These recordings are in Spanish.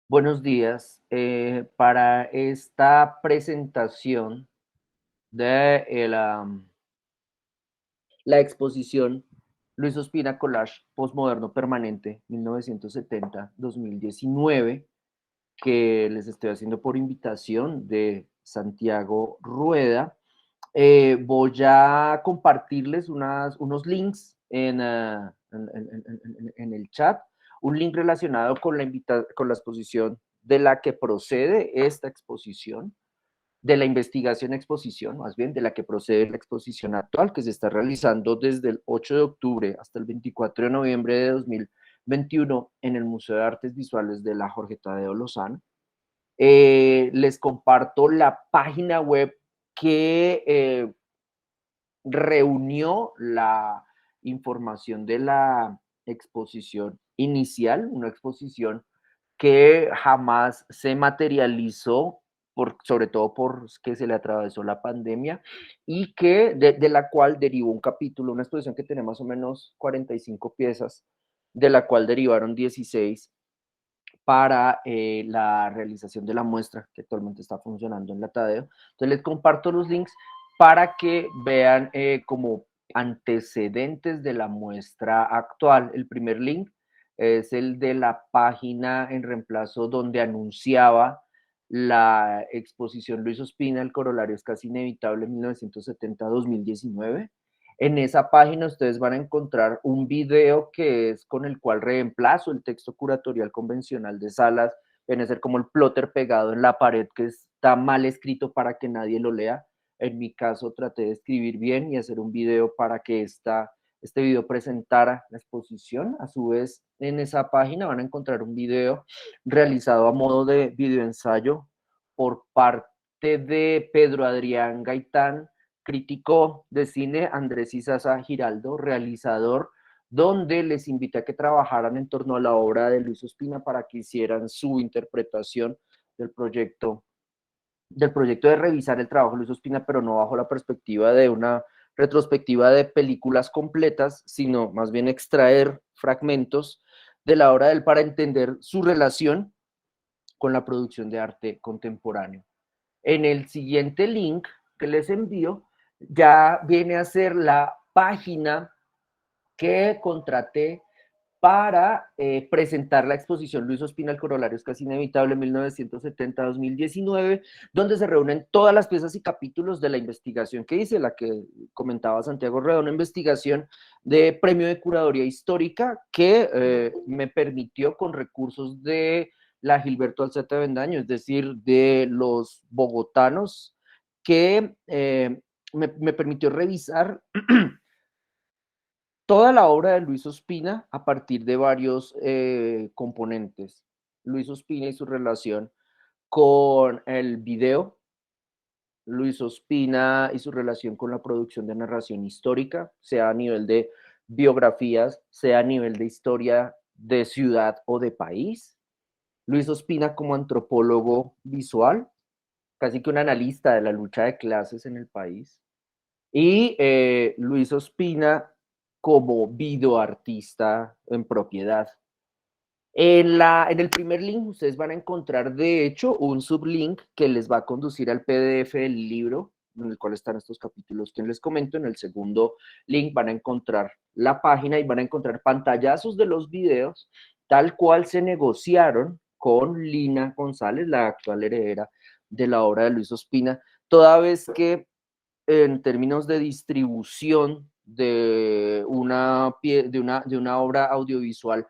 Buenos días. Para esta presentación de la exposición Luis Ospina Collage Postmoderno Permanente 1970-2019, que les estoy haciendo por invitación de Santiago Rueda, voy a compartirles unos links en el chat, un link relacionado con con la exposición de la que procede esta exposición, de la investigación exposición, más bien, de la que procede la exposición actual, que se está realizando desde el 8 de octubre hasta el 24 de noviembre de 2021 en el Museo de Artes Visuales de la Jorge Tadeo Lozano. Les comparto la página web que reunió la información de la exposición inicial, una exposición que jamás se materializó, sobre todo por que se le atravesó la pandemia, y que de la cual derivó un capítulo, una exposición que tiene más o menos 45 piezas, de la cual derivaron 16 para la realización de la muestra que actualmente está funcionando en la Tadeo. Entonces les comparto los links para que vean como antecedentes de la muestra actual. El primer link es el de la página en reemplazo donde anunciaba la exposición Luis Ospina, El corolario es casi inevitable, 1970-2019. En esa página ustedes van a encontrar un video que es con el cual reemplazo el texto curatorial convencional de Salas. Viene a ser como el plotter pegado en la pared que está mal escrito para que nadie lo lea. En mi caso traté de escribir bien y hacer un video para que este video presentara la exposición. A su vez, en esa página van a encontrar un video realizado a modo de videoensayo por parte de Pedro Adrián Gaitán, crítico de cine, Andrés Isaza Giraldo, realizador, donde les invité a que trabajaran en torno a la obra de Luis Ospina para que hicieran su interpretación del proyecto, del proyecto de revisar el trabajo de Luis Ospina, pero no bajo la perspectiva de una retrospectiva de películas completas, sino más bien extraer fragmentos de la obra de él para entender su relación con la producción de arte contemporáneo. En el siguiente link que les envío, ya viene a ser la página que contraté para presentar la exposición Luis Ospina, el corolario es casi inevitable, 1970-2019, donde se reúnen todas las piezas y capítulos de la investigación que hice, la que comentaba Santiago Rueda, una investigación de premio de curaduría histórica que me permitió con recursos de la Gilberto Alzate Bendaño, es decir, de los bogotanos, que me permitió revisar toda la obra de Luis Ospina a partir de varios componentes. Luis Ospina y su relación con el video, Luis Ospina y su relación con la producción de narración histórica, sea a nivel de biografías, sea a nivel de historia de ciudad o de país. Luis Ospina como antropólogo visual, casi que un analista de la lucha de clases en el país. Y Luis Ospina como videoartista en propiedad. En el primer link ustedes van a encontrar, de hecho, un sublink que les va a conducir al PDF del libro, en el cual están estos capítulos que les comento. En el segundo link van a encontrar la página y van a encontrar pantallazos de los videos, tal cual se negociaron con Lina González, la actual heredera de la obra de Luis Ospina, toda vez que en términos de distribución de una obra audiovisual,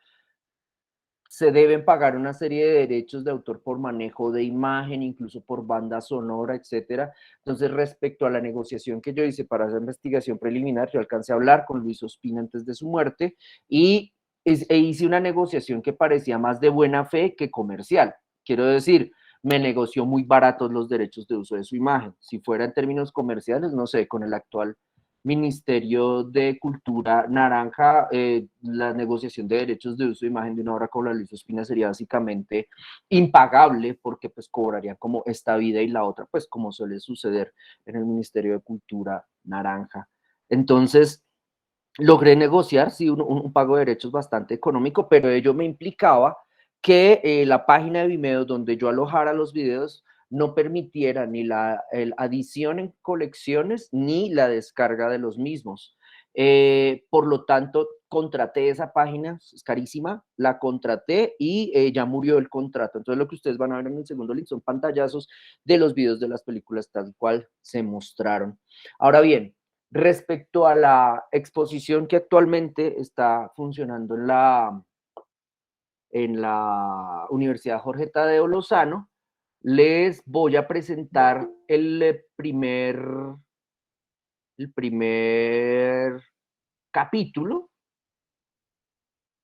se deben pagar una serie de derechos de autor por manejo de imagen, incluso por banda sonora, etcétera. Entonces, respecto a la negociación que yo hice para esa investigación preliminar, yo alcancé a hablar con Luis Ospina antes de su muerte y hice una negociación que parecía más de buena fe que comercial. Quiero decir, me negoció muy baratos los derechos de uso de su imagen. Si fuera en términos comerciales, no sé, con el actual Ministerio de Cultura Naranja, la negociación de derechos de uso de imagen de una obra como la Luis Ospina sería básicamente impagable porque pues cobrarían como esta vida y la otra, pues como suele suceder en el Ministerio de Cultura Naranja. Entonces, logré negociar, sí, un pago de derechos bastante económico, pero ello me implicaba que la página de Vimeo donde yo alojara los videos no permitiera ni la adición en colecciones ni la descarga de los mismos. Por lo tanto, contraté esa página, es carísima, la contraté y ya murió el contrato. Entonces, lo que ustedes van a ver en el segundo link son pantallazos de los videos de las películas tal cual se mostraron. Ahora bien, respecto a la exposición que actualmente está funcionando en la Universidad Jorge Tadeo Lozano, les voy a presentar el primer capítulo.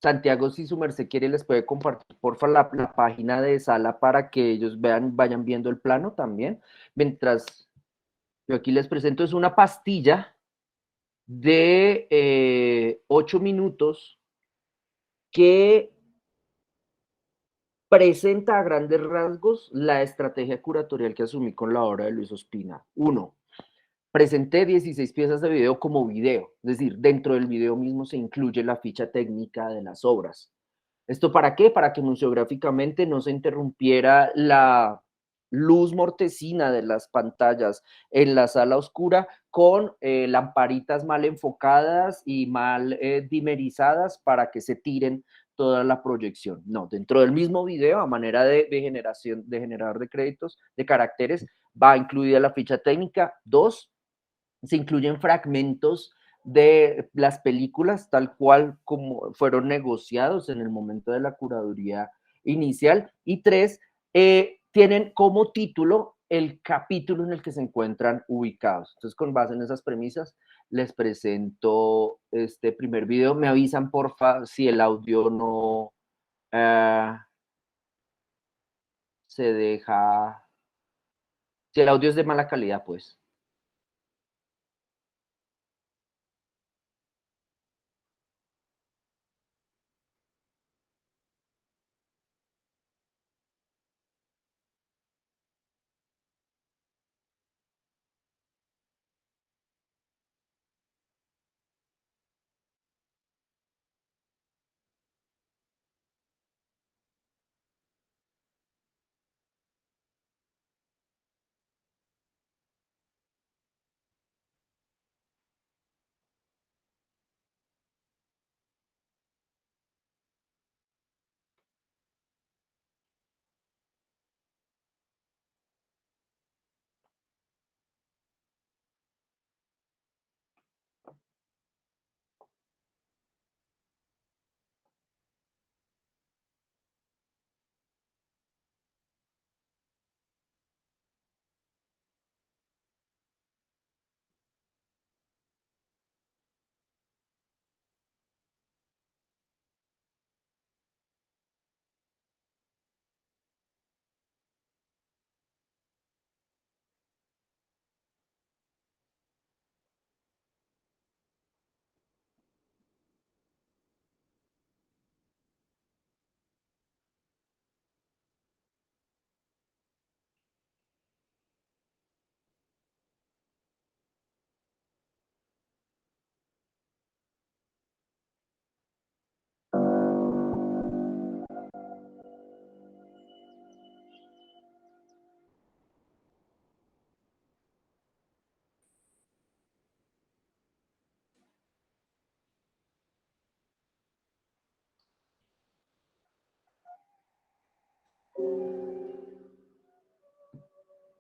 Santiago, si su merced quiere, les puede compartir, porfa, la página de sala para que ellos vean, vayan viendo el plano también. Mientras yo aquí les presento, es una pastilla de 8 minutos que presenta a grandes rasgos la estrategia curatorial que asumí con la obra de Luis Ospina. Uno, presenté 16 piezas de video como video, es decir, dentro del video mismo se incluye la ficha técnica de las obras. ¿Esto para qué? Para que museográficamente no se interrumpiera la luz mortecina de las pantallas en la sala oscura con lamparitas mal enfocadas y mal dimerizadas para que se tiren toda la proyección. No, dentro del mismo video, a manera de generación, de generador de créditos, de caracteres, va incluida la ficha técnica. Dos, se incluyen fragmentos de las películas tal cual como fueron negociados en el momento de la curaduría inicial. Y tres, tienen como título el capítulo en el que se encuentran ubicados. Entonces, con base en esas premisas, les presento este primer video. Me avisan, porfa, si el audio no se deja, si el audio es de mala calidad, pues.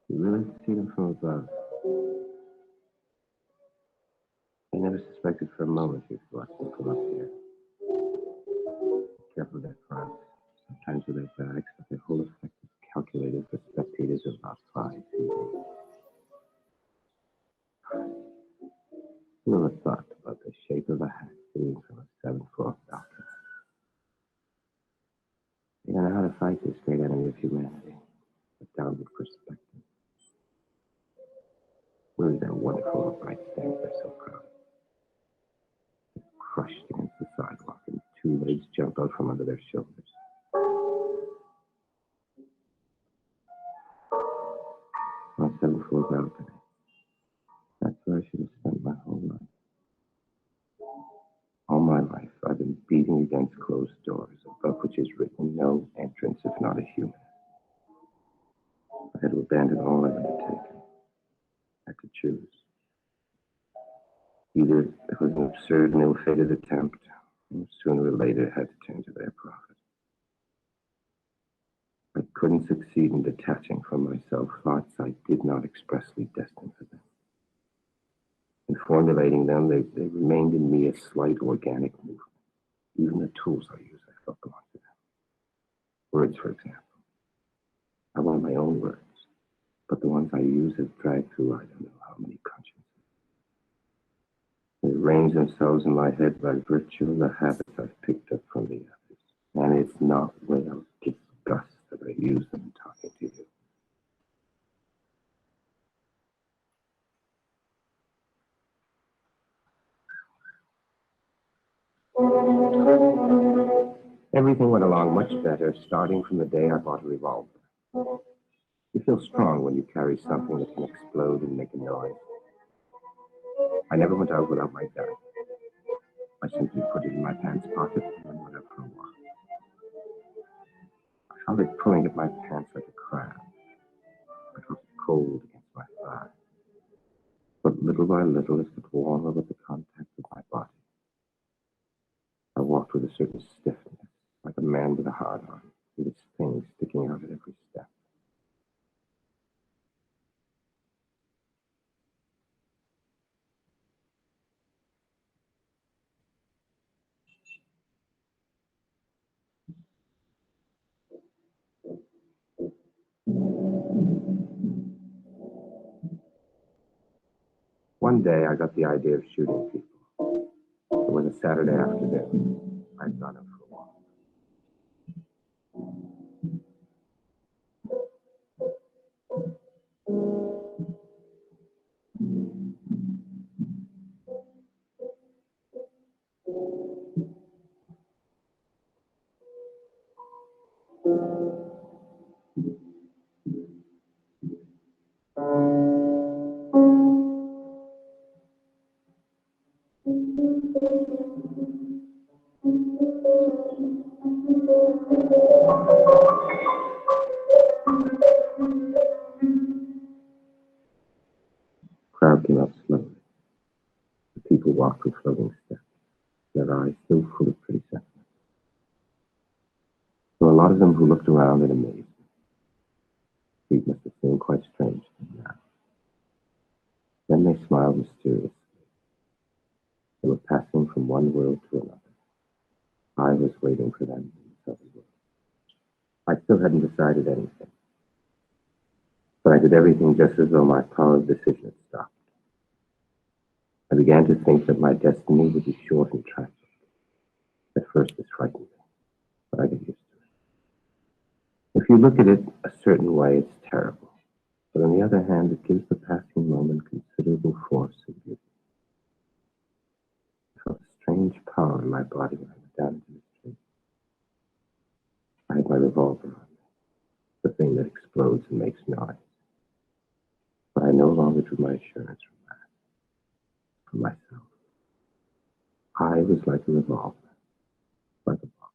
You really see them from above. I never suspected for a moment you'd watch them from up here. Be careful of their fronts. Sometimes with their backs, but their whole effect is calculated for spectators of about 5 feet. Who never thought about the shape of a hat seen from a 7th-floor balcony? They don't know how to fight this great enemy of humanity, the downward perspective. Really, they're wonderful upright stands. They're so proud. They're crushed against the sidewalk, and 2 legs jump out from under their shoulders. On a 7th-floor balcony. That's where I should have spent my whole life. All my life, I've been beating against closed doors, above which is written no entry. not a human. I had to abandon all I'd undertaken. I had to choose. Either it was an absurd and ill-fated attempt, or sooner or later it had to turn to their profit. I couldn't succeed in detaching from myself thoughts I did not expressly destine for them. In formulating them, they remained in me a slight organic movement. Even the tools I use, I felt belonged to them. Words, for example. I want my own words, but the ones I use have dragged through I don't know how many consciences. They arrange themselves in my head by virtue of the habits I've picked up from the others. And it's not without disgust that I use them in talking to you. Everything went along much better, starting from the day I bought a revolver. You feel strong when you carry something that can explode and make a noise. I never went out without my gun. I simply put it in my pants pocket and then went out for a walk. I found it pulling at my pants like a crab. I felt it cold against my thigh. But little by little, it got warmer with the contact of my body. I walked with a certain stiffness, like a man with a hard-on, with its thing sticking out at every step. One day, I got the idea of shooting people. It was a Saturday afternoon. I'd gone out for a walk. Crowd came up slowly. The people walked with floating steps, their eyes still full of pretty sentiments. There were a lot of them who looked around in amazement. Street must have seemed quite strange to them now. Then they smiled mysteriously. They were passing from one world to another. I was waiting for them in this other world. I still hadn't decided anything, but I did everything just as though my power of decision had stopped. I began to think that my destiny would be short and tragic. At first, this frightened me, but I got used to it. If you look at it a certain way, it's terrible. But on the other hand, it gives the passing moment considerable force and beauty. I felt a strange power in my body when I went down into the street. I had my revolver on me, the thing that explodes and makes noise. But I no longer drew my assurance from that, from myself. I was like a revolver, like a bomb.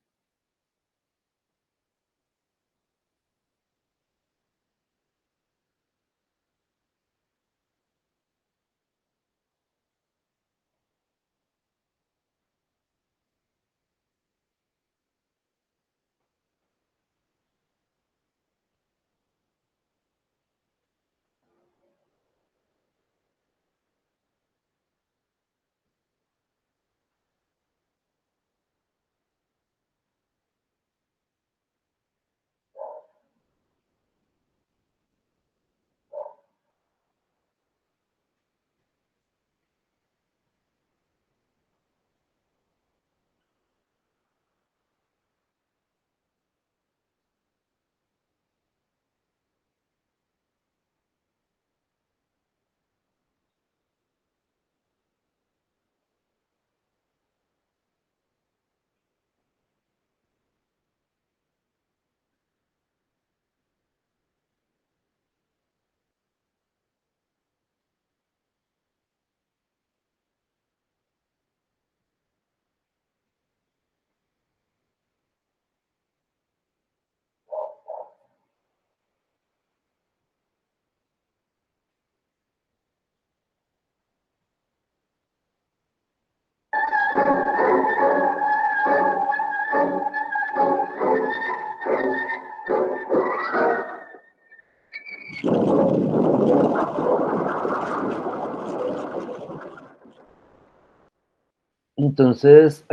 Entonces,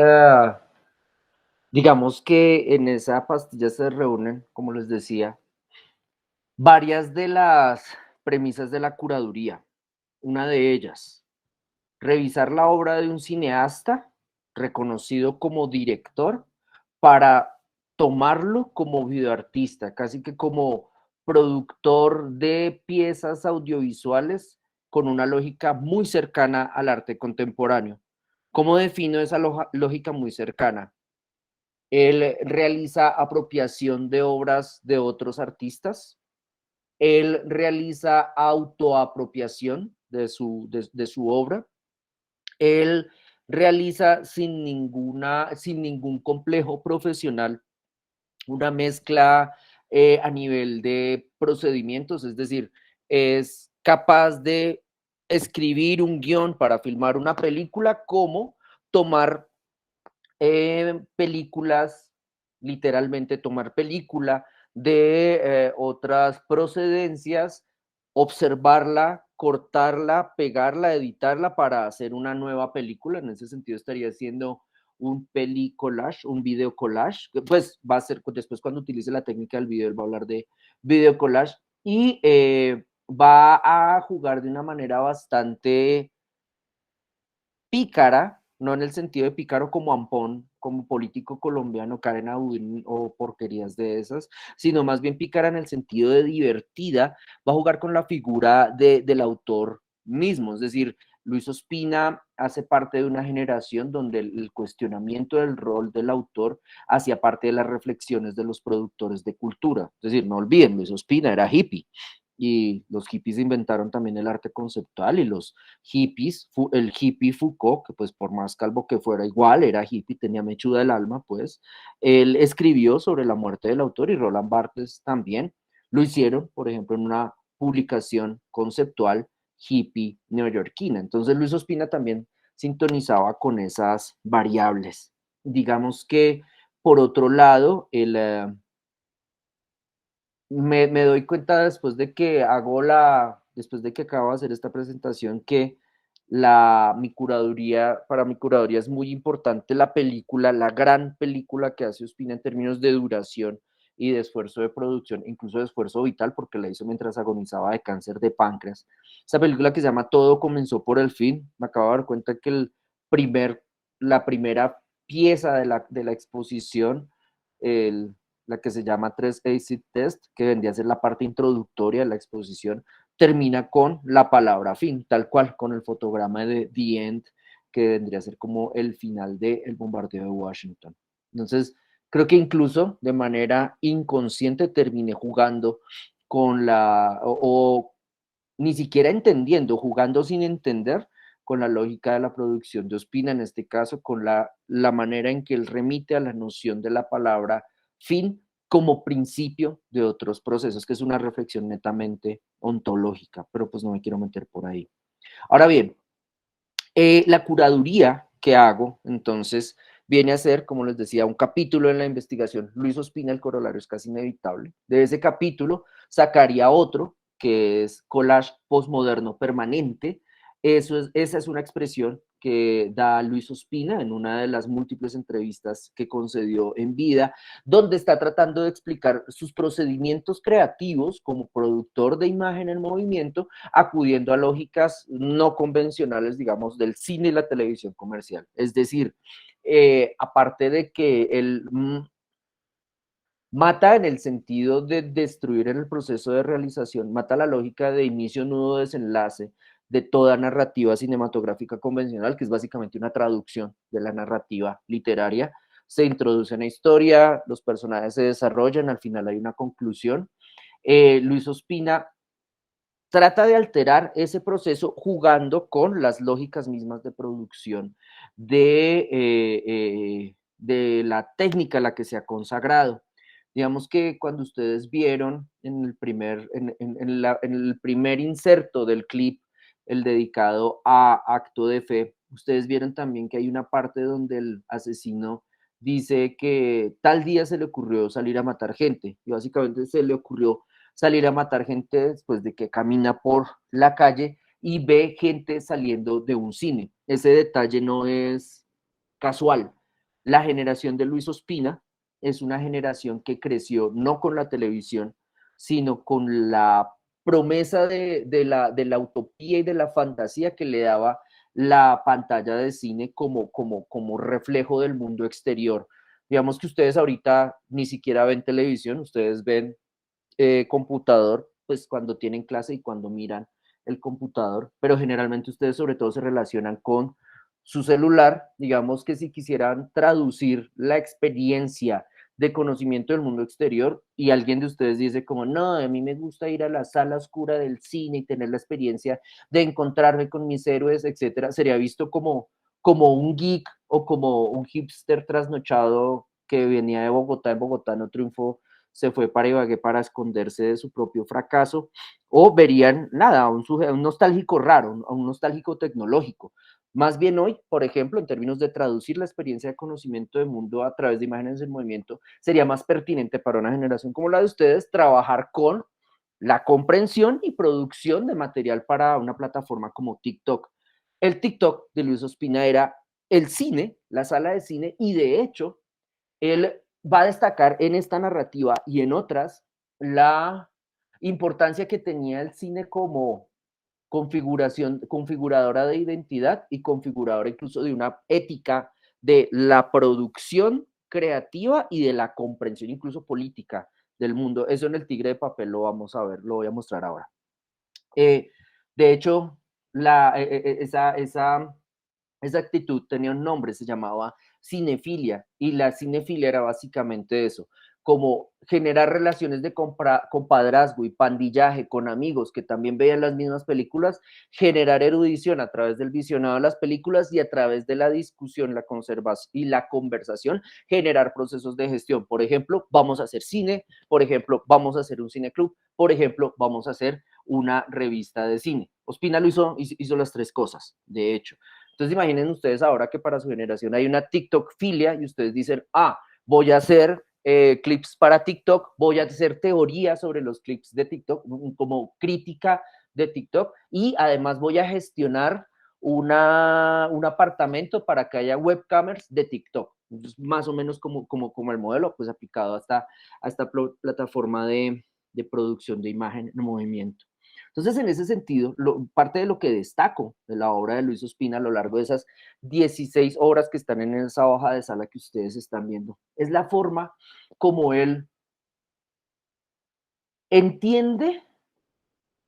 digamos que en esa pastilla se reúnen, como les decía, varias de las premisas de la curaduría. Una de ellas, revisar la obra de un cineasta reconocido como director para tomarlo como videoartista, casi que como productor de piezas audiovisuales con una lógica muy cercana al arte contemporáneo. ¿Cómo defino esa lógica muy cercana? Él realiza apropiación de obras de otros artistas, él realiza autoapropiación de su obra, él realiza sin ningún complejo profesional una mezcla a nivel de procedimientos, es decir, es capaz de escribir un guión para filmar una película como tomar películas, literalmente tomar película de otras procedencias, observarla, cortarla, pegarla, editarla para hacer una nueva película. En ese sentido estaría haciendo un collage, un video collage, que pues va a ser después cuando utilice la técnica del video, él va a hablar de video collage y va a jugar de una manera bastante pícara, no en el sentido de pícaro como ampón, como político colombiano, Karen Audin o porquerías de esas, sino más bien pícara en el sentido de divertida, va a jugar con la figura del autor mismo, es decir, Luis Ospina hace parte de una generación donde el cuestionamiento del rol del autor hacía parte de las reflexiones de los productores de cultura. Es decir, no olviden, Luis Ospina era hippie y los hippies inventaron también el arte conceptual y los hippies, el hippie Foucault, que pues por más calvo que fuera igual, era hippie, tenía mechuda el alma, pues, él escribió sobre la muerte del autor y Roland Barthes también lo hicieron, por ejemplo, en una publicación conceptual hippie neoyorquina. Entonces Luis Ospina también sintonizaba con esas variables. Digamos que, por otro lado, me doy cuenta después de que acabo de hacer esta presentación, que para mi curaduría es muy importante la película, la gran película que hace Ospina en términos de duración y de esfuerzo de producción, incluso de esfuerzo vital, porque la hizo mientras agonizaba de cáncer de páncreas. Esa película que se llama Todo comenzó por el fin, me acabo de dar cuenta que primer, la primera pieza de la exposición, el, la que se llama 3 Acid Test, que vendría a ser la parte introductoria de la exposición, termina con la palabra fin, tal cual, con el fotograma de The End, que vendría a ser como el final del bombardeo de Washington. Entonces, creo que incluso de manera inconsciente terminé jugando con o ni siquiera entendiendo, jugando sin entender con la lógica de la producción de Ospina, en este caso con la manera en que él remite a la noción de la palabra fin como principio de otros procesos, que es una reflexión netamente ontológica, pero pues no me quiero meter por ahí. Ahora bien, la curaduría que hago, entonces, viene a ser, como les decía, un capítulo en la investigación. Luis Ospina, el corolario es casi inevitable. De ese capítulo sacaría otro, que es collage postmoderno permanente. Esa es una expresión que da Luis Ospina en una de las múltiples entrevistas que concedió en vida, donde está tratando de explicar sus procedimientos creativos como productor de imagen en movimiento, acudiendo a lógicas no convencionales, digamos, del cine y la televisión comercial. Es decir, aparte de que él mata en el sentido de destruir en el proceso de realización, mata la lógica de inicio, nudo, desenlace de toda narrativa cinematográfica convencional, que es básicamente una traducción de la narrativa literaria. Se introduce una historia, los personajes se desarrollan, al final hay una conclusión. Luis Ospina trata de alterar ese proceso jugando con las lógicas mismas de producción de la técnica a la que se ha consagrado. Digamos que cuando ustedes vieron en el primer inserto del clip, el dedicado a Acto de Fe, ustedes vieron también que hay una parte donde el asesino dice que tal día se le ocurrió salir a matar gente, y básicamente se le ocurrió salir a matar gente después de que camina por la calle y ve gente saliendo de un cine. Ese detalle no es casual. La generación de Luis Ospina es una generación que creció no con la televisión, sino con la promesa de la utopía y de la fantasía que le daba la pantalla de cine como reflejo del mundo exterior. Digamos que ustedes ahorita ni siquiera ven televisión, ustedes ven computador, pues cuando tienen clase y cuando miran el computador, pero generalmente ustedes sobre todo se relacionan con su celular. Digamos que si quisieran traducir la experiencia de conocimiento del mundo exterior y alguien de ustedes dice como, no, a mí me gusta ir a la sala oscura del cine y tener la experiencia de encontrarme con mis héroes, etcétera, sería visto como un geek o como un hipster trasnochado que venía de Bogotá. En Bogotá no triunfó, se fue para Ibagué para esconderse de su propio fracaso, o verían nada, a un nostálgico raro, a un nostálgico tecnológico. Más bien hoy, por ejemplo, en términos de traducir la experiencia de conocimiento del mundo a través de imágenes en movimiento, sería más pertinente para una generación como la de ustedes trabajar con la comprensión y producción de material para una plataforma como TikTok. El TikTok de Luis Ospina era el cine, la sala de cine, y de hecho, él va a destacar en esta narrativa y en otras la importancia que tenía el cine como configuradora de identidad y configuradora incluso de una ética de la producción creativa y de la comprensión incluso política del mundo. Eso en El Tigre de Papel lo vamos a ver, lo voy a mostrar ahora. De hecho, esa actitud tenía un nombre, se llamaba cinefilia, y la cinefilia era básicamente eso, como generar relaciones de compadrazgo y pandillaje con amigos que también veían las mismas películas, generar erudición a través del visionado de las películas y a través de la discusión, la conservación y la conversación, generar procesos de gestión. Por ejemplo, vamos a hacer cine, por ejemplo, vamos a hacer un cineclub, por ejemplo, vamos a hacer una revista de cine. Ospina lo hizo las tres cosas, de hecho. Entonces imaginen ustedes ahora que para su generación hay una TikTok filia y ustedes dicen, voy a hacer clips para TikTok, voy a hacer teoría sobre los clips de TikTok, como crítica de TikTok, y además voy a gestionar un apartamento para que haya webcamers de TikTok. Entonces, más o menos como el modelo, pues aplicado a esta plataforma de producción de imagen en movimiento. Entonces, en ese sentido, parte de lo que destaco de la obra de Luis Ospina a lo largo de esas 16 obras que están en esa hoja de sala que ustedes están viendo, es la forma como él entiende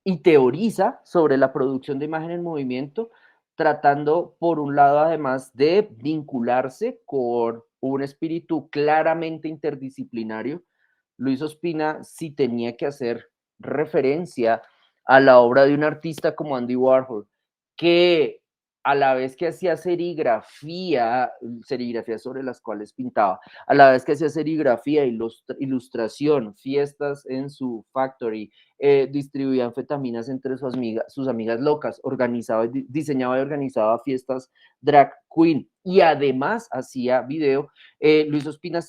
y teoriza sobre la producción de imagen en movimiento, tratando, por un lado, además de vincularse con un espíritu claramente interdisciplinario. Luis Ospina sí tenía que hacer referencia a la obra de un artista como Andy Warhol, que a la vez que hacía serigrafía sobre las cuales pintaba, a la vez que hacía serigrafía, ilustración, fiestas en su factory, distribuía anfetaminas entre sus amigas locas, diseñaba y organizaba fiestas drag queen y además hacía video. Luis Ospina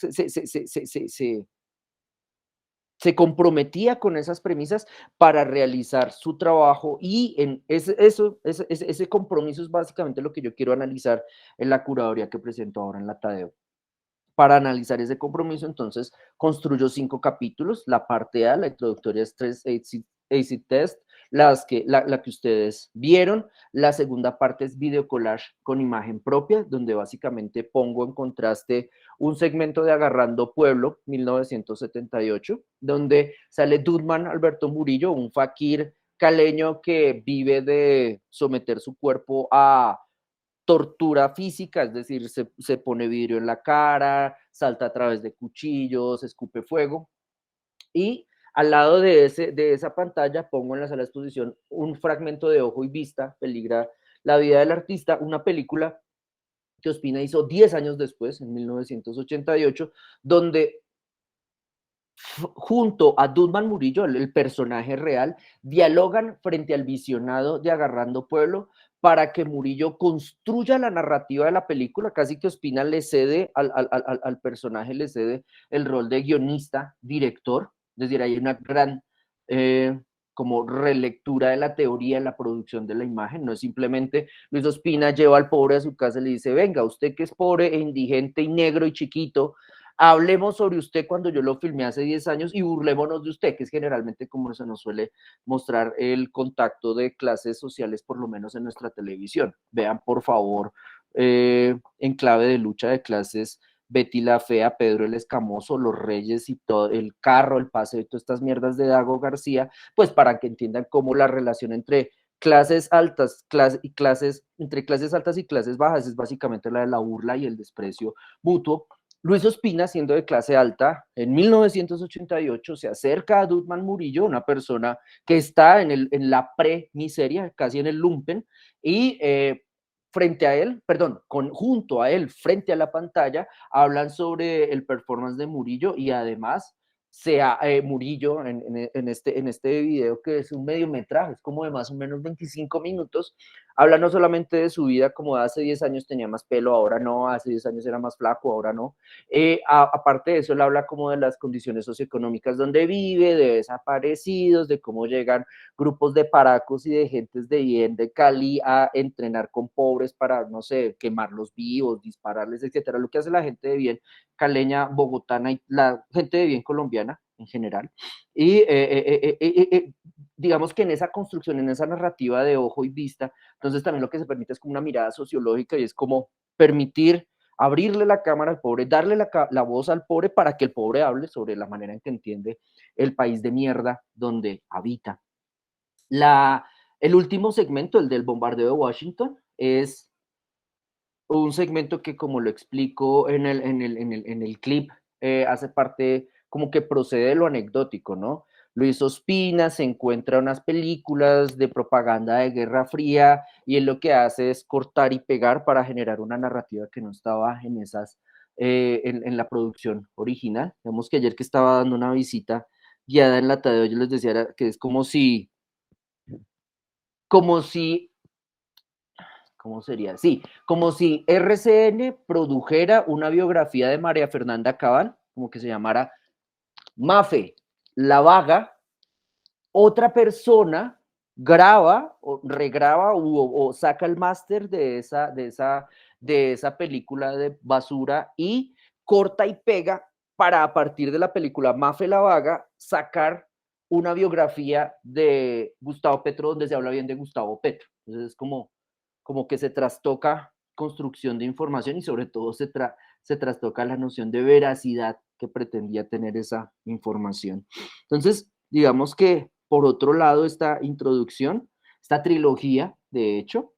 se comprometía con esas premisas para realizar su trabajo y ese compromiso es básicamente lo que yo quiero analizar en la curaduría que presento ahora en la Tadeo. Para analizar ese compromiso, entonces, construyo 5 capítulos. La parte A, la introductoria es 3 acid test, la que ustedes vieron. La segunda parte es video collage con imagen propia, donde básicamente pongo en contraste un segmento de Agarrando Pueblo, 1978, donde sale Dudman Alberto Murillo, un fakir caleño que vive de someter su cuerpo a tortura física, es decir, se pone vidrio en la cara, salta a través de cuchillos, escupe fuego. Y al lado de esa pantalla pongo en la sala de exposición un fragmento de Ojo y Vista, Peligra la vida del artista, una película que Ospina hizo 10 años después, en 1988, donde junto a Dudman Murillo, el personaje real, dialogan frente al visionado de Agarrando Pueblo para que Murillo construya la narrativa de la película, casi que Ospina le cede al personaje, le cede el rol de guionista, director, es decir, hay una gran como relectura de la teoría de la producción de la imagen, no es simplemente Luis Ospina lleva al pobre a su casa y le dice, venga, usted que es pobre e indigente y negro y chiquito, hablemos sobre usted cuando yo lo filmé hace 10 años y burlémonos de usted, que es generalmente como se nos suele mostrar el contacto de clases sociales, por lo menos en nuestra televisión. Vean, por favor, en clave de lucha de clases, Betty la Fea, Pedro el Escamoso, Los Reyes y todo, el carro, el paseo y todas estas mierdas de Dago García, pues para que entiendan cómo la relación entre clases altas y clases, entre clases altas y clases bajas es básicamente la de la burla y el desprecio mutuo. Luis Ospina, siendo de clase alta, en 1988 se acerca a Dutman Murillo, una persona que está en la pre-miseria, casi en el lumpen, y frente a él, perdón, junto a él, frente a la pantalla, hablan sobre el performance de Murillo y además Murillo en este video, que es un mediometraje, es como de más o menos 25 minutos, habla no solamente de su vida, como hace 10 años tenía más pelo, ahora no, hace 10 años era más flaco, ahora no. Aparte de eso, él habla como de las condiciones socioeconómicas donde vive, de desaparecidos, de cómo llegan grupos de paracos y de gentes de bien de Cali a entrenar con pobres para, no sé, quemarlos vivos, dispararles, etcétera. Lo que hace la gente de bien caleña, bogotana y la gente de bien colombiana en general. Y digamos que en esa construcción, en esa narrativa de ojo y vista, entonces también lo que se permite es como una mirada sociológica y es como permitir abrirle la cámara al pobre, darle la voz al pobre para que el pobre hable sobre la manera en que entiende el país de mierda donde habita. El último segmento, el del bombardeo de Washington, es un segmento que, como lo explico en el clip, hace parte, como que procede de lo anecdótico, ¿no? Luis Ospina se encuentra unas películas de propaganda de Guerra Fría y él lo que hace es cortar y pegar para generar una narrativa que no estaba en la producción original. Vemos que ayer que estaba dando una visita guiada en la Tadeo, yo les decía que es como si ¿cómo sería? Sí, como si RCN produjera una biografía de María Fernanda Cabal, como que se llamara Mafe, la vaga, otra persona graba o regraba o saca el máster de esa película de basura y corta y pega para a partir de la película Mafe la vaga sacar una biografía de Gustavo Petro donde se habla bien de Gustavo Petro. Entonces es como que se trastoca construcción de información y sobre todo se trastoca la noción de veracidad que pretendía tener esa información. Entonces, digamos que por otro lado, esta introducción, esta trilogía, de hecho,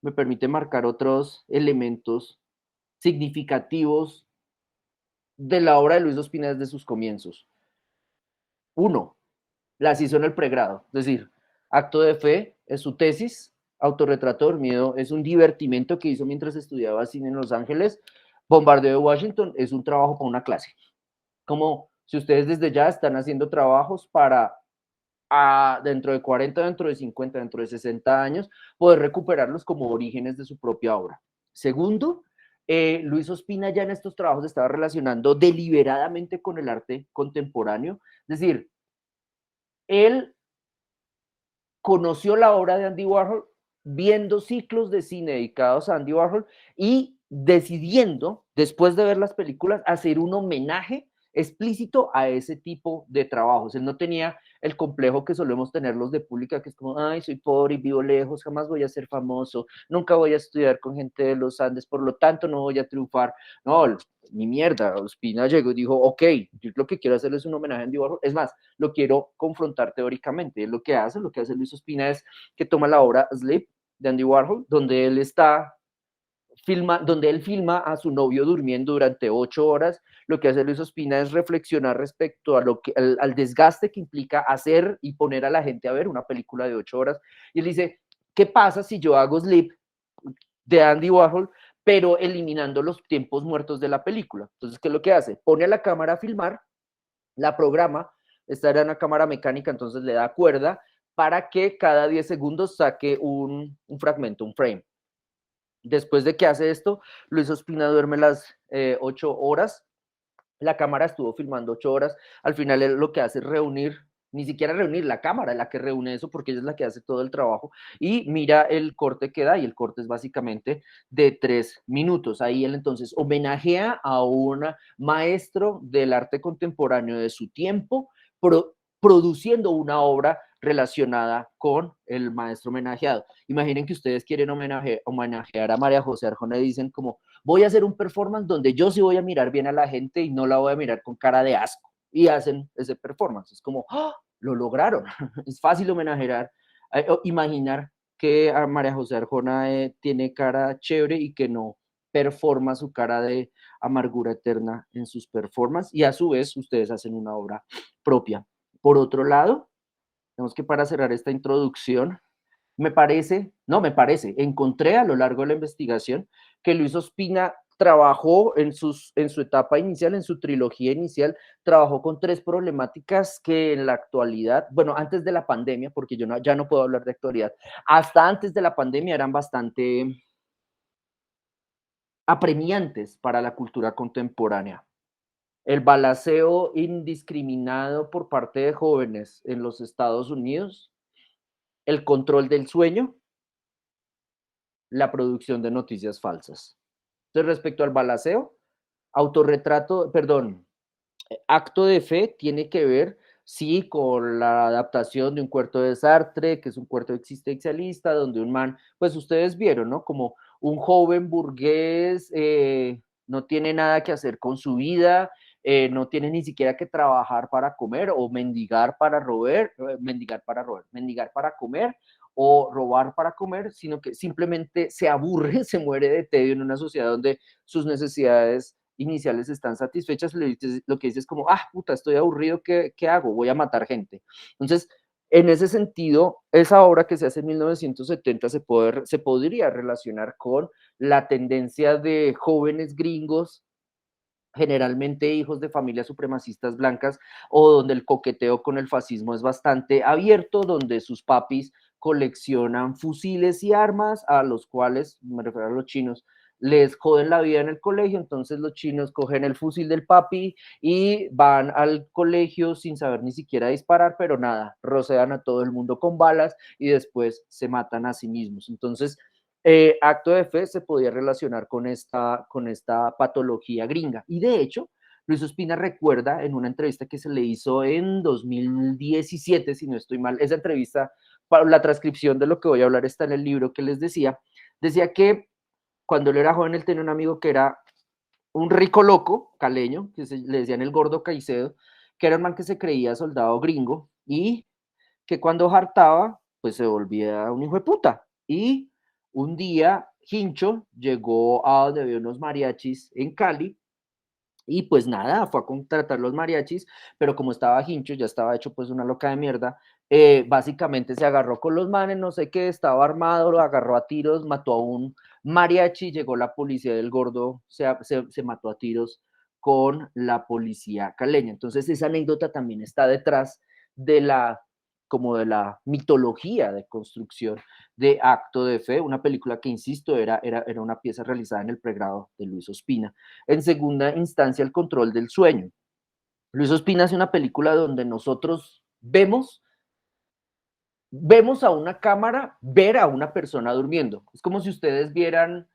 me permite marcar otros elementos significativos de la obra de Luis Ospina desde sus comienzos. Uno, las hizo en el pregrado, es decir, Acto de Fe es su tesis, Autorretrato dormido es un divertimento que hizo mientras estudiaba cine en Los Ángeles, Bombardeo de Washington es un trabajo para una clase. Como si ustedes desde ya están haciendo trabajos para dentro de 40, dentro de 50, dentro de 60 años, poder recuperarlos como orígenes de su propia obra. Segundo, Luis Ospina ya en estos trabajos estaba relacionando deliberadamente con el arte contemporáneo, es decir, él conoció la obra de Andy Warhol viendo ciclos de cine dedicados a Andy Warhol y decidiendo, después de ver las películas, hacer un homenaje explícito a ese tipo de trabajos. Él no tenía el complejo que solemos tener los de pública, que es como, ay, soy pobre y vivo lejos, jamás voy a ser famoso, nunca voy a estudiar con gente de los Andes, por lo tanto no voy a triunfar. No, ni mierda, Ospina llegó y dijo, ok, yo lo que quiero hacer es un homenaje a Andy Warhol, es más, lo quiero confrontar teóricamente. Lo que hace Luis Ospina es que toma la obra Sleep de Andy Warhol, donde él filma a su novio durmiendo durante 8 horas. Lo que hace Luis Ospina es reflexionar respecto al desgaste que implica hacer y poner a la gente a ver una película de 8 horas. Y él dice, ¿qué pasa si yo hago Sleep de Andy Warhol, pero eliminando los tiempos muertos de la película? Entonces, ¿qué es lo que hace? Pone a la cámara a filmar, la programa, esta era una cámara mecánica, entonces le da cuerda, para que cada 10 segundos saque un fragmento, un frame. Después de que hace esto, Luis Ospina duerme las 8 horas. La cámara estuvo filmando 8 horas. Al final él lo que hace es reunir, ni siquiera reunir, la cámara es la que reúne eso porque ella es la que hace todo el trabajo y mira el corte que da, y el corte es básicamente de 3 minutos. Ahí él entonces homenajea a un maestro del arte contemporáneo de su tiempo, produciendo una obra relacionada con el maestro homenajeado. Imaginen que ustedes quieren homenajear a María José Arjona y dicen como, voy a hacer un performance donde yo sí voy a mirar bien a la gente y no la voy a mirar con cara de asco. Y hacen ese performance. Es como, ¡oh! Lo lograron. Es fácil homenajear, imaginar que a María José Arjona tiene cara chévere y que no performa su cara de amargura eterna en sus performances, y a su vez ustedes hacen una obra propia. Por otro lado, tenemos que, para cerrar esta introducción, encontré a lo largo de la investigación que Luis Ospina trabajó en su etapa inicial, en su trilogía inicial, trabajó con 3 problemáticas que en la actualidad, bueno, antes de la pandemia, porque yo ya no puedo hablar de actualidad, hasta antes de la pandemia eran bastante apremiantes para la cultura contemporánea. El balaceo indiscriminado por parte de jóvenes en los Estados Unidos, el control del sueño, la producción de noticias falsas. Entonces, respecto al balaceo, acto de fe tiene que ver, sí, con la adaptación de un cuento de Sartre, que es un cuento existencialista, donde un man, pues ustedes vieron, ¿no? Como un joven burgués no tiene nada que hacer con su vida, no tiene ni siquiera que trabajar para comer o mendigar para comer o robar para comer, sino que simplemente se aburre, se muere de tedio en una sociedad donde sus necesidades iniciales están satisfechas. Lo que dices es como, puta, estoy aburrido, ¿qué hago? Voy a matar gente. Entonces, en ese sentido, esa obra que se hace en 1970 se podría relacionar con la tendencia de jóvenes gringos, generalmente hijos de familias supremacistas blancas, o donde el coqueteo con el fascismo es bastante abierto, donde sus papis coleccionan fusiles y armas a los cuales, me refiero a los chinos, les joden la vida en el colegio. Entonces los chinos cogen el fusil del papi y van al colegio sin saber ni siquiera disparar, pero nada, rocean a todo el mundo con balas y después se matan a sí mismos. Entonces, acto de fe se podía relacionar con esta patología gringa. Y de hecho, Luis Ospina recuerda en una entrevista que se le hizo en 2017, si no estoy mal, esa entrevista, para la transcripción de lo que voy a hablar está en el libro que les decía que cuando él era joven él tenía un amigo que era un rico loco caleño, que le decían el gordo Caicedo, que era un man que se creía soldado gringo y que cuando hartaba, pues se volvía un hijo de puta. Y un día Hincho llegó a donde había unos mariachis en Cali y pues nada, fue a contratar los mariachis, pero como estaba Hincho, ya estaba hecho pues una loca de mierda, básicamente se agarró con los manes, no sé qué, estaba armado, lo agarró a tiros, mató a un mariachi, llegó la policía del gordo, se mató a tiros con la policía caleña. Entonces esa anécdota también está detrás de de la mitología de construcción de Acto de Fe, una película que, insisto, era una pieza realizada en el pregrado de Luis Ospina. En segunda instancia, El control del sueño. Luis Ospina hace una película donde nosotros vemos a una cámara ver a una persona durmiendo. Es como si ustedes vieran,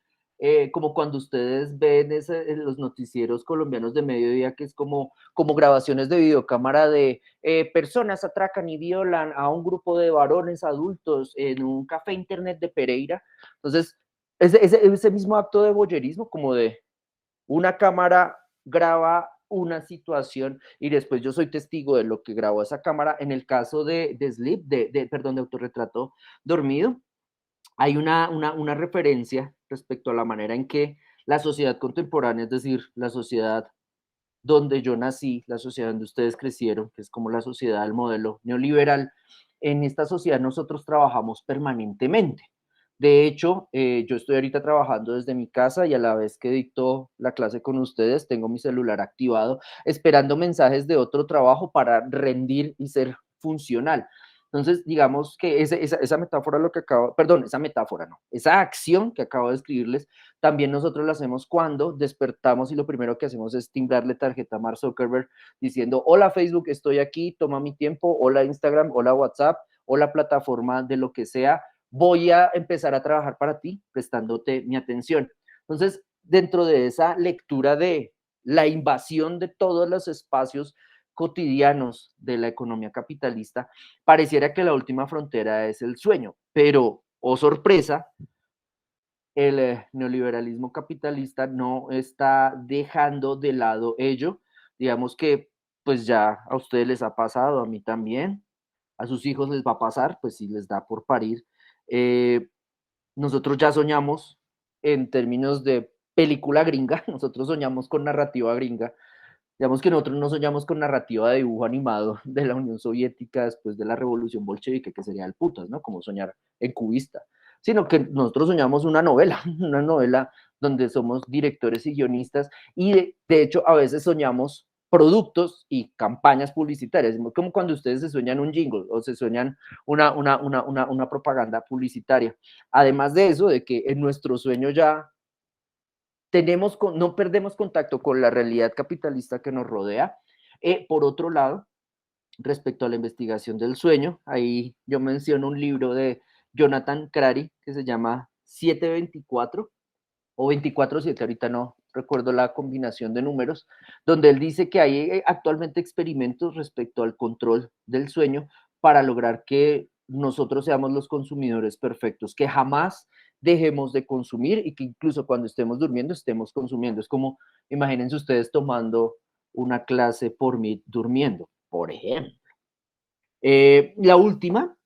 como cuando ustedes ven en los noticieros colombianos de mediodía, que es como grabaciones de videocámara de personas atracan y violan a un grupo de varones adultos en un café internet de Pereira. Entonces, ese mismo acto de voyerismo, como de una cámara graba una situación y después yo soy testigo de lo que grabó esa cámara. En el caso de Sleep, perdón, de Autorretrato Dormido, hay una referencia respecto a la manera en que la sociedad contemporánea, es decir, la sociedad donde yo nací, la sociedad donde ustedes crecieron, que es como la sociedad del modelo neoliberal, en esta sociedad nosotros trabajamos permanentemente. De hecho, yo estoy ahorita trabajando desde mi casa y a la vez que dicto la clase con ustedes, tengo mi celular activado, esperando mensajes de otro trabajo para rendir y ser funcional. Entonces, digamos que esa metáfora, lo que acabo, perdón, esa metáfora no, esa acción que acabo de escribirles, también nosotros la hacemos cuando despertamos y lo primero que hacemos es timbrarle tarjeta a Mark Zuckerberg diciendo, hola Facebook, estoy aquí, toma mi tiempo, hola Instagram, hola WhatsApp, hola plataforma de lo que sea, voy a empezar a trabajar para ti, prestándote mi atención. Entonces, dentro de esa lectura de la invasión de todos los espacios cotidianos de la economía capitalista, pareciera que la última frontera es el sueño, pero, oh sorpresa, el neoliberalismo capitalista no está dejando de lado ello. Digamos que pues ya a ustedes les ha pasado, a mí también, a sus hijos les va a pasar, pues si les da por parir. Eh, Nosotros ya soñamos en términos de película gringa, nosotros soñamos con narrativa gringa. Digamos que nosotros no soñamos con narrativa de dibujo animado de la Unión Soviética después de la revolución bolchevique, que sería el putas, ¿no? Como soñar en cubista, sino que nosotros soñamos una novela, una novela donde somos directores y guionistas y de hecho a veces soñamos productos y campañas publicitarias, como cuando ustedes se sueñan un jingle o se sueñan una propaganda publicitaria. Además de eso, de que en nuestro sueño ya no perdemos contacto con la realidad capitalista que nos rodea. Por otro lado, respecto a la investigación del sueño, ahí yo menciono un libro de Jonathan Crary que se llama 724 o 24/7, ahorita no recuerdo la combinación de números, donde él dice que hay actualmente experimentos respecto al control del sueño para lograr que nosotros seamos los consumidores perfectos, que jamás dejemos de consumir y que incluso cuando estemos durmiendo estemos consumiendo. Es como, imagínense ustedes tomando una clase por mí durmiendo, por ejemplo. La última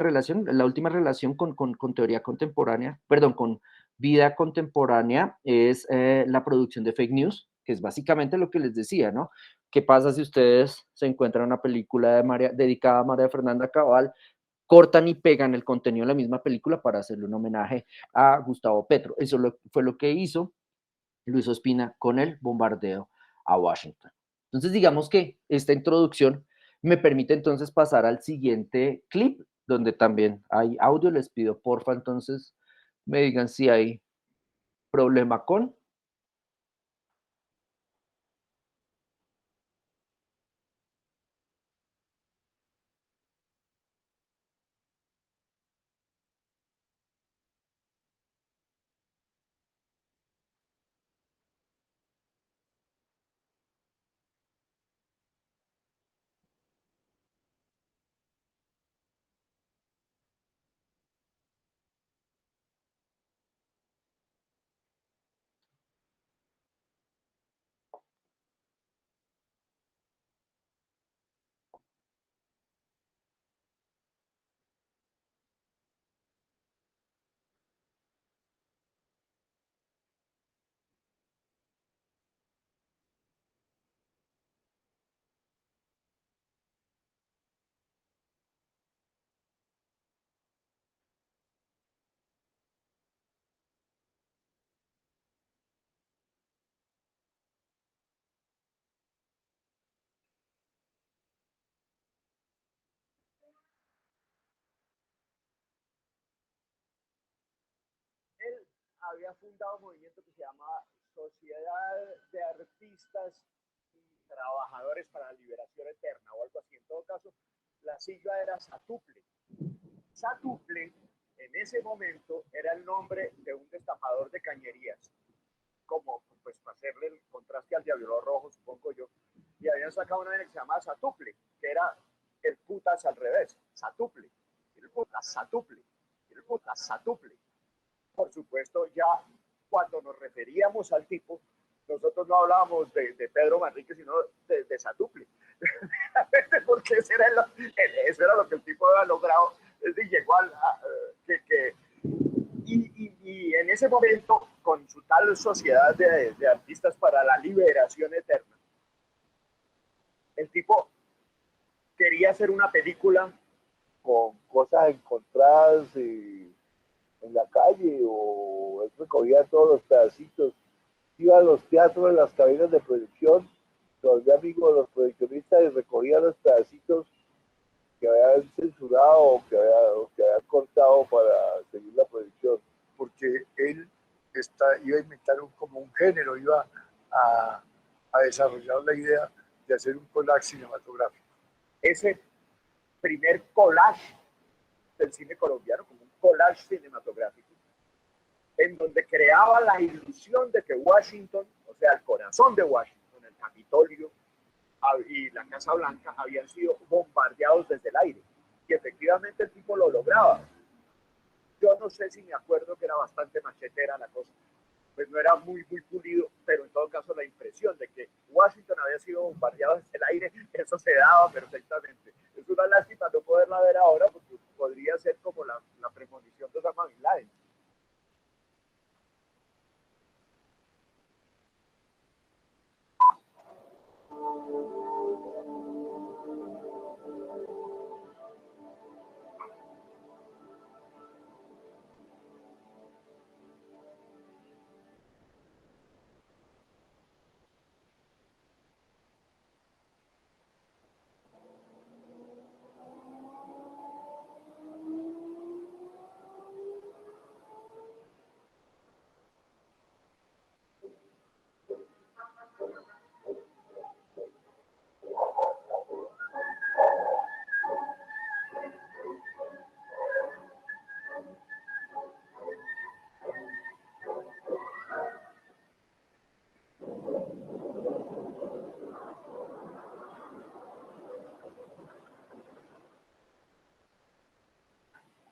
relación con teoría contemporánea, perdón, con vida contemporánea es la producción de fake news, que es básicamente lo que les decía, ¿no? ¿Qué pasa si ustedes se encuentran una película dedicada a María Fernanda Cabal, cortan y pegan el contenido de la misma película para hacerle un homenaje a Gustavo Petro? Fue lo que hizo Luis Ospina con el bombardeo a Washington. Entonces, digamos que esta introducción me permite entonces pasar al siguiente clip, donde también hay audio. Les pido porfa, entonces me digan si hay problema con. Él había fundado un movimiento que se llamaba Sociedad de Artistas y Trabajadores para la Liberación Eterna o algo así. En todo caso, la sigla era SATUPLE. SATUPLE en ese momento era el nombre de un destapador de cañerías, como pues para hacerle el contraste al Diablo Rojo, supongo yo. Y habían sacado una que se llamaba SATUPLE, que era el putas al revés, SATUPLE, el putas, SATUPLE, el putas, SATUPLE. Por supuesto, ya cuando nos referíamos al tipo, nosotros no hablábamos de Pedro Manrique, sino de Satuple. Porque eso era lo que el tipo había logrado. Y llegó y en ese momento, con su tal sociedad de artistas para la liberación eterna, el tipo quería hacer una película con cosas encontradas en la calle, o él recogía todos los pedacitos, iba a los teatros, en las cabinas de proyección, se volvía amigo de los proyeccionistas y recogía los pedacitos que habían censurado o que habían cortado para seguir la producción, porque él iba a inventar como un género, iba a, a desarrollar la idea de hacer un collage cinematográfico. Ese primer collage del cine colombiano, como un collage cinematográfico, en donde creaba la ilusión de que Washington, o sea, el corazón de Washington, el Capitolio y la Casa Blanca habían sido bombardeados desde el aire. Y efectivamente el tipo lo lograba. Yo no sé si me acuerdo que era bastante machetera la cosa, pues no era muy pulido, pero en todo caso la impresión de que Washington había sido bombardeado desde el aire, eso se daba perfectamente. Es una lástima no poderla ver ahora, porque podría ser como la premonición de Osama Bin Laden.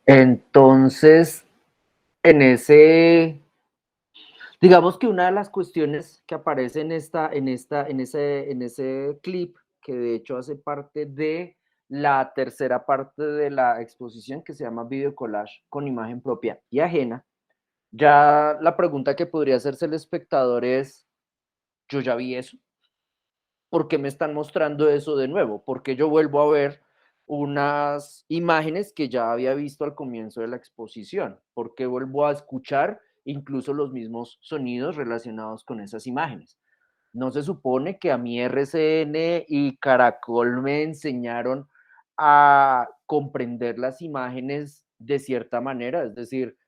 Entonces, en ese, digamos que una de las cuestiones que aparece en ese clip, que de hecho hace parte de la tercera parte de la exposición, que se llama Video Collage con imagen propia y ajena, ya la pregunta que podría hacerse el espectador es, yo ya vi eso, ¿por qué me están mostrando eso de nuevo? Porque yo vuelvo a ver unas imágenes que ya había visto al comienzo de la exposición, porque vuelvo a escuchar incluso los mismos sonidos relacionados con esas imágenes. No se supone que a mí RCN y Caracol me enseñaron a comprender las imágenes de cierta manera, es decir,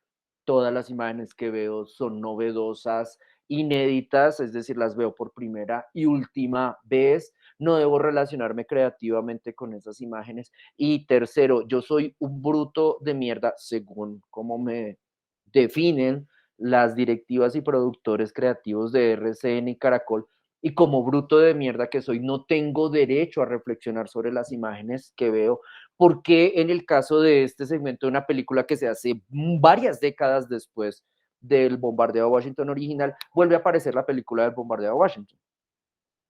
todas las imágenes que veo son novedosas, inéditas, es decir, las veo por primera y última vez, no debo relacionarme creativamente con esas imágenes. Y tercero, yo soy un bruto de mierda, según cómo me definen las directivas y productores creativos de RCN y Caracol, y como bruto de mierda que soy, no tengo derecho a reflexionar sobre las imágenes que veo, porque en el caso de este segmento de una película que se hace varias décadas después del bombardeo a Washington original, vuelve a aparecer la película del bombardeo a Washington.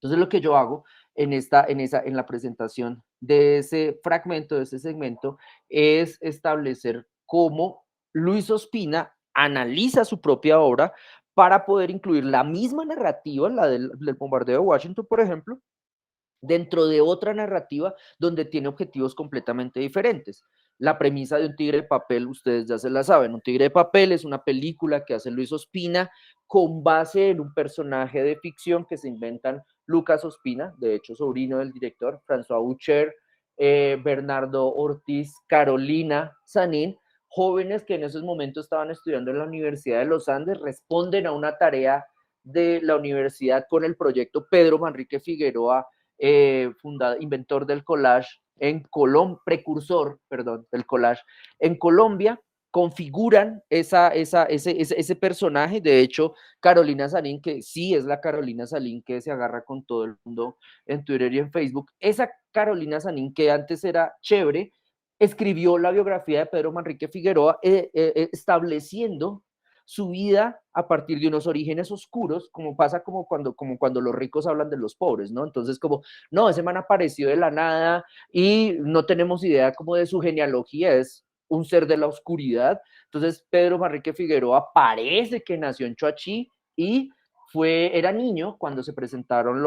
Entonces lo que yo hago en la presentación de ese fragmento, de ese segmento, es establecer cómo Luis Ospina analiza su propia obra para poder incluir la misma narrativa, la del bombardeo de Washington, por ejemplo, dentro de otra narrativa donde tiene objetivos completamente diferentes. La premisa de Un tigre de papel, ustedes ya se la saben, Un tigre de papel es una película que hace Luis Ospina con base en un personaje de ficción que se inventan Lucas Ospina, de hecho sobrino del director, François Boucher, Bernardo Ortiz, Carolina Sanín, jóvenes que en esos momentos estaban estudiando en la Universidad de los Andes, responden a una tarea de la universidad con el proyecto Pedro Manrique Figueroa, inventor del collage en Colombia, precursor, perdón, del collage en Colombia, configuran ese personaje. De hecho, Carolina Salín, que sí es la Carolina Salín que se agarra con todo el mundo en Twitter y en Facebook, esa Carolina Salín que antes era chévere, escribió la biografía de Pedro Manrique Figueroa, estableciendo su vida a partir de unos orígenes oscuros, como pasa como cuando los ricos hablan de los pobres, ¿no? Entonces, como, no, ese man apareció de la nada y no tenemos idea como de su genealogía, es un ser de la oscuridad. Entonces, Pedro Manrique Figueroa parece que nació en Choachí y era niño cuando se presentaron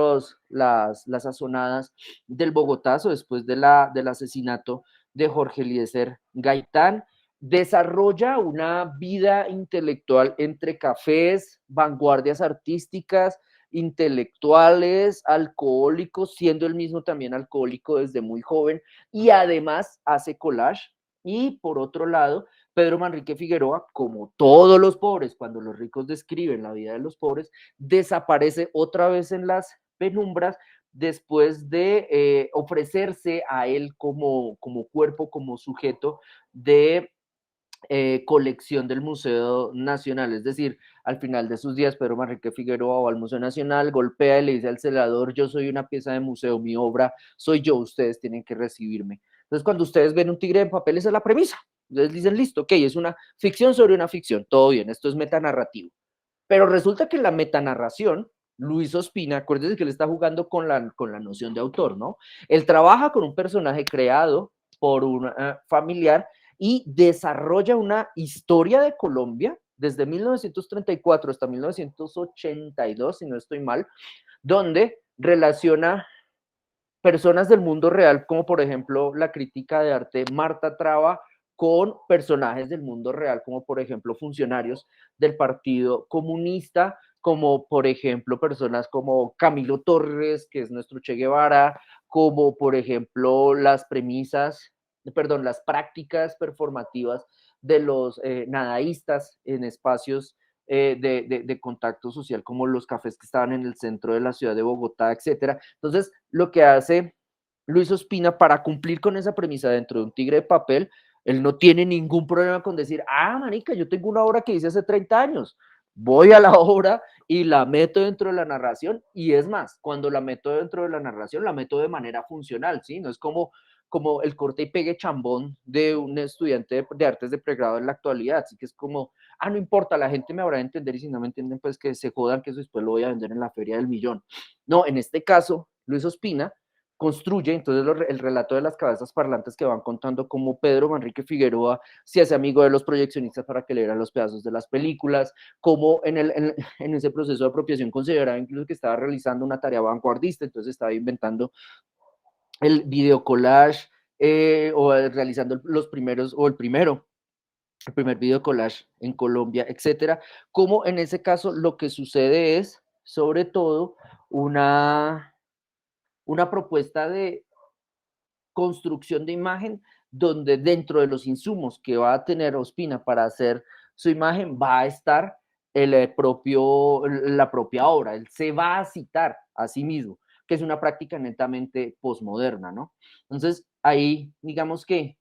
las azonadas del Bogotazo después del asesinato de Jorge Eliezer Gaitán. Desarrolla una vida intelectual entre cafés, vanguardias artísticas, intelectuales, alcohólicos, siendo él mismo también alcohólico desde muy joven, y además hace collage. Y por otro lado, Pedro Manrique Figueroa, como todos los pobres, cuando los ricos describen la vida de los pobres, desaparece otra vez en las penumbras después de ofrecerse a él como cuerpo, como sujeto de colección del Museo Nacional. Es decir, al final de sus días, Pedro Manrique Figueroa va al Museo Nacional, golpea y le dice al celador: yo soy una pieza de museo, mi obra soy yo, ustedes tienen que recibirme. Entonces, cuando ustedes ven un tigre en papel, esa es la premisa. Ustedes dicen: listo, ok, es una ficción sobre una ficción, todo bien, esto es metanarrativo. Pero resulta que en la metanarración, Luis Ospina, acuérdense que él está jugando con la noción de autor, ¿no? Él trabaja con un personaje creado por un familiar y desarrolla una historia de Colombia desde 1934 hasta 1982, si no estoy mal, donde relaciona personas del mundo real, como por ejemplo la crítica de arte Marta Traba, con personajes del mundo real, como por ejemplo funcionarios del Partido Comunista, como por ejemplo personas como Camilo Torres, que es nuestro Che Guevara, como por ejemplo las las prácticas performativas de los nadaístas en espacios de contacto social, como los cafés que estaban en el centro de la ciudad de Bogotá, etcétera. Entonces, lo que hace Luis Ospina para cumplir con esa premisa dentro de un tigre de papel, él no tiene ningún problema con decir: ah, manica, yo tengo una obra que hice hace 30 años, voy a la obra y la meto dentro de la narración, y es más, cuando la meto dentro de la narración, la meto de manera funcional, ¿sí? No es como el corte y pegue chambón de un estudiante de artes de pregrado en la actualidad, así que es como: ah, no importa, la gente me habrá de entender, y si no me entienden, pues que se jodan, que eso después lo voy a vender en la feria del millón. No, en este caso, Luis Ospina construye entonces el relato de las cabezas parlantes que van contando cómo Pedro Manrique Figueroa se hace amigo de los proyeccionistas para que le dieran los pedazos de las películas, cómo en ese proceso de apropiación consideraba incluso que estaba realizando una tarea vanguardista, entonces estaba inventando el video collage, o realizando los primeros, o el primer video collage en Colombia, etcétera. Como en ese caso lo que sucede es, sobre todo, una propuesta de construcción de imagen donde dentro de los insumos que va a tener Ospina para hacer su imagen va a estar la propia obra. Él se va a citar a sí mismo, que es una práctica netamente posmoderna, ¿no? Entonces, ahí digamos que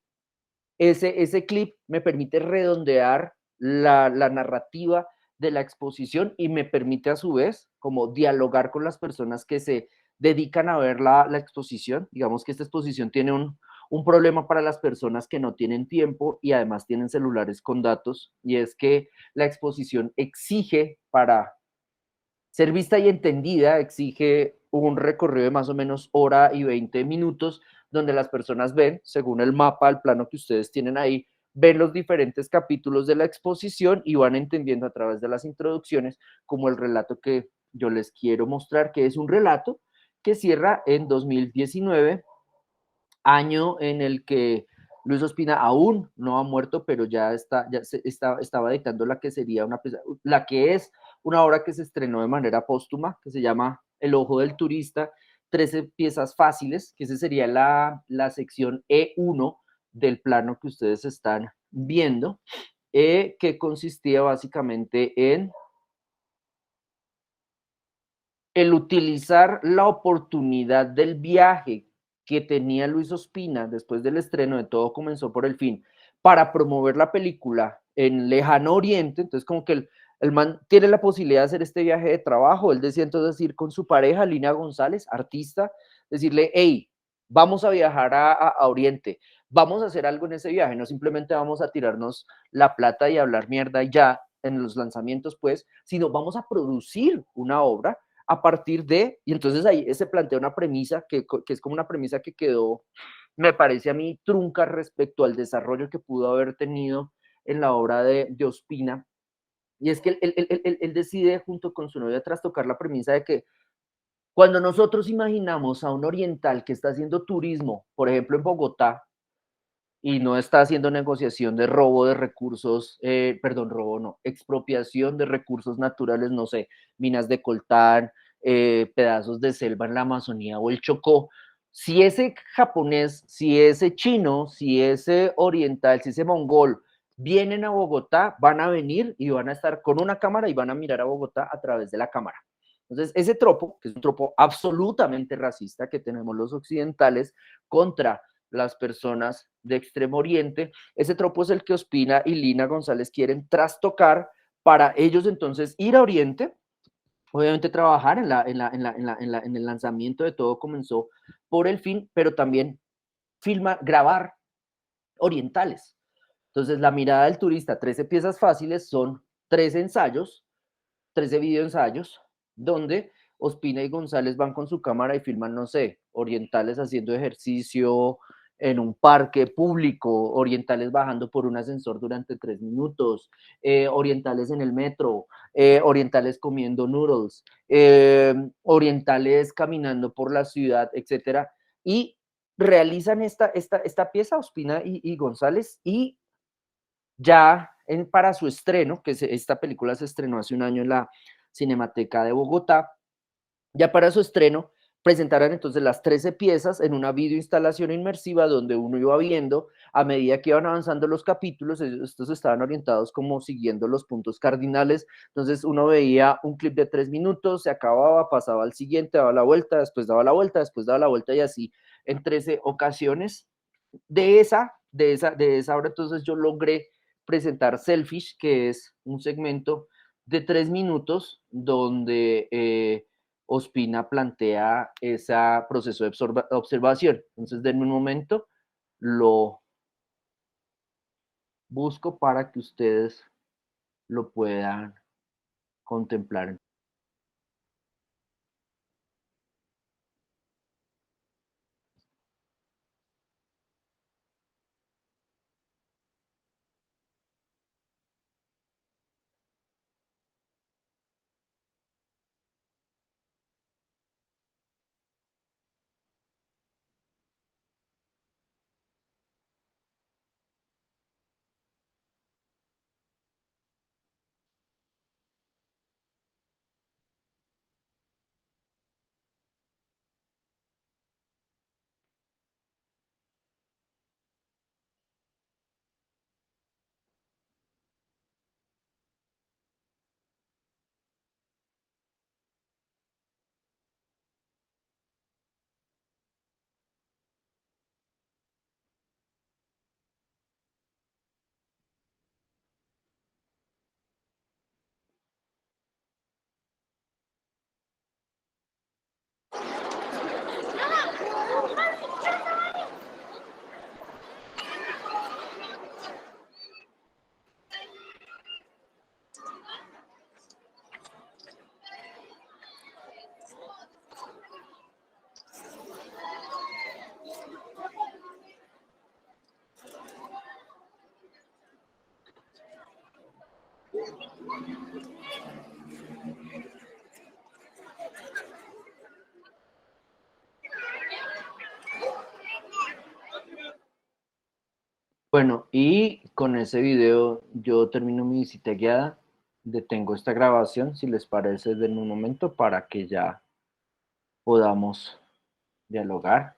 ese clip me permite redondear la narrativa de la exposición, y me permite a su vez como dialogar con las personas que se dedican a ver la exposición. Digamos que esta exposición tiene un problema para las personas que no tienen tiempo y además tienen celulares con datos, y es que la exposición exige, para ser vista y entendida, exige un recorrido de más o menos hora y 20 minutos, donde las personas ven, según el mapa, el plano que ustedes tienen ahí, ven los diferentes capítulos de la exposición y van entendiendo a través de las introducciones como el relato que yo les quiero mostrar, que es un relato que cierra en 2019, año en el que Luis Ospina aún no ha muerto, pero estaba dictando la que sería la que es una obra que se estrenó de manera póstuma, que se llama El ojo del turista, 13 piezas fáciles, que esa sería la sección E1 del plano que ustedes están viendo, que consistía básicamente en el utilizar la oportunidad del viaje que tenía Luis Ospina después del estreno de Todo comenzó por el fin, para promover la película en Lejano Oriente. Entonces, como que el man tiene la posibilidad de hacer este viaje de trabajo. Él decía entonces ir con su pareja, Lina González, artista, decirle: hey, vamos a viajar a Oriente, vamos a hacer algo en ese viaje, no simplemente vamos a tirarnos la plata y hablar mierda y ya en los lanzamientos, pues, sino vamos a producir una obra a partir de, y entonces ahí se plantea una premisa que es como una premisa que quedó, me parece a mí, trunca respecto al desarrollo que pudo haber tenido en la obra de Ospina, y es que él decide junto con su novia trastocar la premisa de que cuando nosotros imaginamos a un oriental que está haciendo turismo, por ejemplo en Bogotá, y no está haciendo negociación de robo de recursos, perdón, robo no, expropiación de recursos naturales, no sé, minas de coltán, pedazos de selva en la Amazonía o el Chocó. Si ese japonés, si ese chino, si ese oriental, si ese mongol vienen a Bogotá, van a venir y van a estar con una cámara y van a mirar a Bogotá a través de la cámara. Entonces, ese tropo, que es un tropo absolutamente racista que tenemos los occidentales contra las personas de Extremo Oriente, ese tropo es el que Ospina y Lina González quieren trastocar para ellos entonces ir a Oriente, obviamente trabajar en el lanzamiento de Todo Comenzó por el Fin, pero también grabar orientales. Entonces, la mirada del turista, 13 piezas fáciles, son 13 ensayos, 13 videoensayos, donde Ospina y González van con su cámara y filman, no sé, orientales haciendo ejercicio en un parque público, orientales bajando por un ascensor durante 3 minutos, orientales en el metro, orientales comiendo noodles, orientales caminando por la ciudad, etcétera. Y realizan esta pieza, Ospina y González, y ya para su estreno, que esta película se estrenó hace un año en la Cinemateca de Bogotá, ya para su estreno presentaron entonces las 13 piezas en una videoinstalación inmersiva donde uno iba viendo a medida que iban avanzando los capítulos, estos estaban orientados como siguiendo los puntos cardinales, entonces uno veía un clip de 3 minutos, se acababa, pasaba al siguiente, daba la vuelta, después daba la vuelta, después daba la vuelta y así en 13 ocasiones. De esa hora entonces yo logré presentar Selfish, que es un segmento de 3 minutos donde Ospina plantea ese proceso de observación. Entonces, denme un momento, lo busco para que ustedes lo puedan contemplar. Bueno, y con ese video yo termino mi visita guiada, detengo esta grabación, si les parece, denme un momento para que ya podamos dialogar.